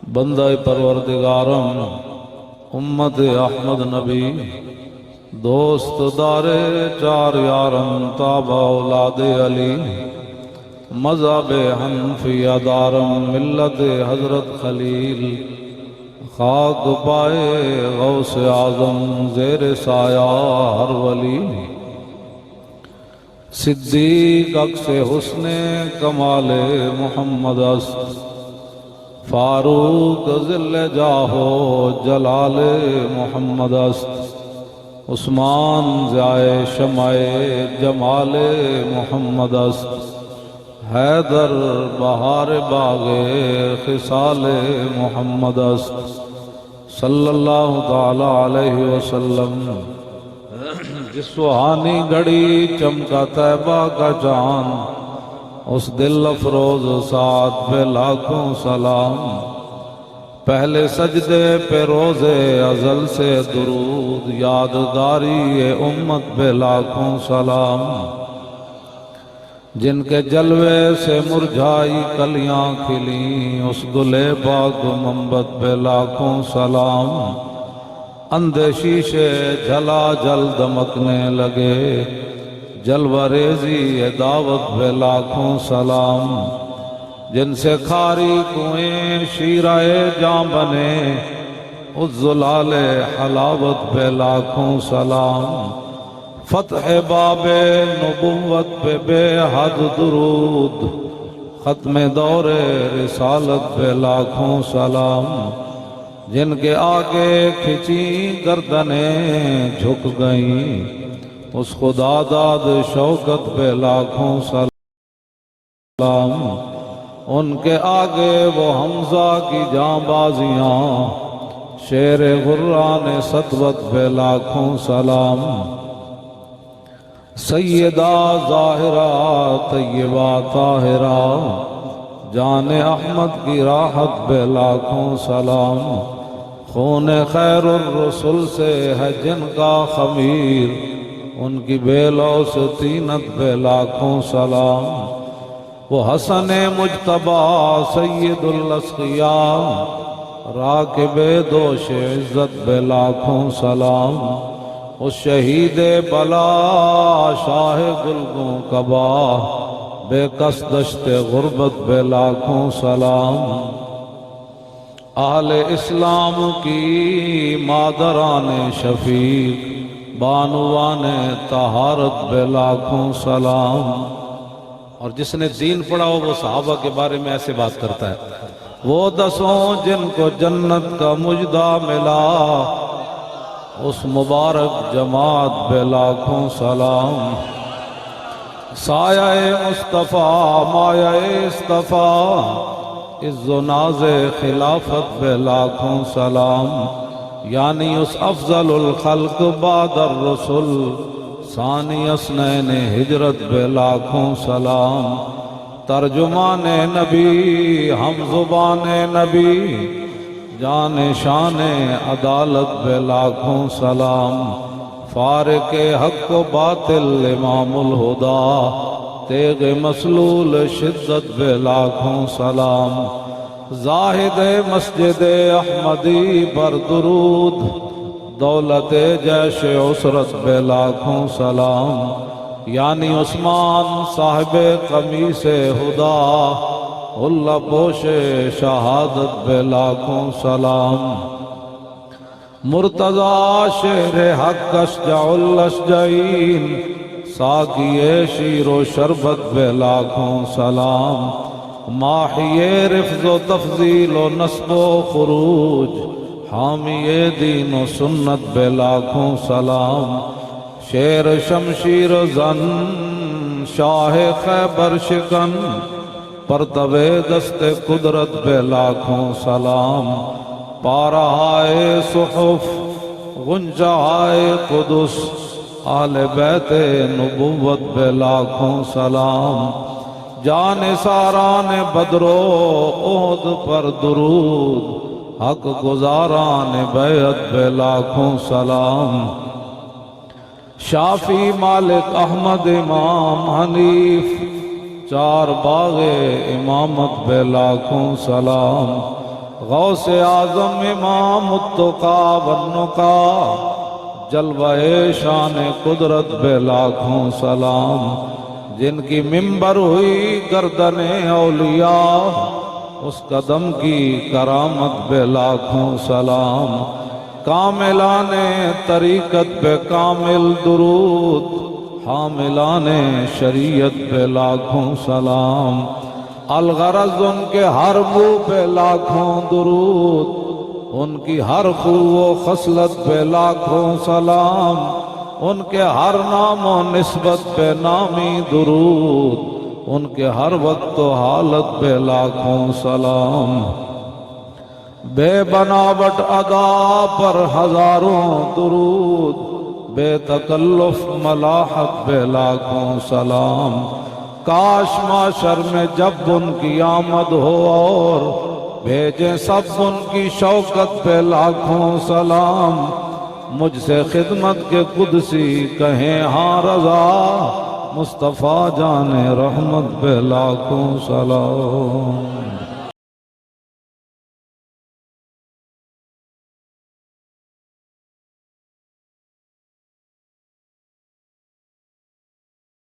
بندہ پروردگارم امت احمد نبی دوست دار چار یارم تابع اولاد علی مذہب حنفیہ دارم ملت حضرت خلیل خاک پائے غوث اعظم زیر سایہ ہر ولی صدیق عکس حسن کمال محمد است فاروق ذل جاہو جلال محمد است عثمان ضیائے شمع جمال محمد است حیدر بہار باغ خصال محمد است صلی اللہ تعالی علیہ وسلم جس سہانی گھڑی چمکا طیبہ کا چاند اس دل افروز ساتھ پہ لاکھوں سلام پہلے سجدے پہ روز ازل سے درود یادگاری امت پہ لاکھوں سلام جن کے جلوے سے مرجھائی کلیاں کھلیں اس گلے پاک منبت پہ لاکھوں سلام اندھے شیشے جھلا جل دمکنے لگے جلوہ ریزی دعوت پہ لاکھوں سلام جن سے کھاری کنویں شیرائے جاں بنے اس زلال حلاوت پہ لاکھوں سلام فتح باب نبوت پہ بے حد درود ختم دور رسالت پہ لاکھوں سلام جن کے آگے کھچی گردنیں جھک گئیں اس خدا داد شوکت پہ لاکھوں سلام ان کے آگے وہ حمزہ کی جاں بازیاں شیر غران سطوت پہ لاکھوں سلام سیدہ ظاہرہ طیبہ طاہرہ جان احمد کی راحت پہ لاکھوں سلام خون خیر الرسل سے ہے جن کا خمیر ان کی بے لوث طینت پہ لاکھوں سلام وہ حسن مجتبی سید الاسقیاء راکب دوش عزت پہ لاکھوں سلام اس شہید بلا شاہ گلگوں کبا بے کس دشت غربت پہ لاکھوں سلام اہل اسلام کی مادران شفیق بانوان طہارت پہ لاکھوں سلام اور جس نے دین پڑھا ہو وہ صحابہ کے بارے میں ایسے بات کرتا ہے وہ دسوں جن کو جنت کا مجدہ ملا اس مبارک جماعت پہ لاکھوں سلام سایہ مصطفیٰ مایہ اصطفیٰ عز و ناز خلافت پہ لاکھوں سلام یعنی اس افضل الخلق بعد الرسل ثانی اثنین ہجرت پہ لاکھوں سلام ترجمان نبی ہم زبان نبی جان شان عدالت پہ لاکھوں سلام فارق حق و باطل امام الہدا تیغ مسلول شدت پہ لاکھوں سلام زاہد مسجد احمدی پر درود دولت جیش عسرت پہ لاکھوں سلام یعنی عثمان صاحب قمیص خدا اللہ پوش شہادت پہ لاکھوں سلام مرتضی شہر حق اشجع الاشجعین ساقی شیر و شربت پہ لاکھوں سلام ماحی رفض و تفضیل و نصب و خروج حامی دین و سنت پہ لاکھوں سلام شیر شمشیر زن شاہ خیبر شکن پرتو دست قدرت پہ لاکھوں سلام پارہائے صحف غنجہائے قدس آل بیت نبوت پہ لاکھوں سلام جان ساران بدر و احد پر درود حق گزاران بیعت پہ لاکھوں سلام شافی مالک احمد امام حنیف چار باغ امامت پہ لاکھوں سلام غوث اعظم امام التقا والنقا، جلوہ شان قدرت بے لاکھوں سلام، جن کی ممبر ہوئی گردن اولیاء، اس قدم کی کرامت بے لاکھوں سلام، کاملان طریقت بے کامل درود، حاملان شریعت پہ لاکھوں سلام، الغرض ان کے ہر بو پہ لاکھوں درود، ان کی ہر خو و خصلت پہ لاکھوں سلام، ان کے ہر نام و نسبت پہ نامی درود، ان کے ہر وقت و حالت پہ لاکھوں سلام، بے بناوٹ ادا پر ہزاروں درود، بے تکلف ملاحت پہ لاکھوں سلام، کاش معاشر میں جب ان کی آمد ہو اور بھیجیں سب ان کی شوکت پہ لاکھوں سلام، مجھ سے خدمت کے قدسی کہیں ہاں رضا، مصطفیٰ جان رحمت پہ لاکھوں سلام۔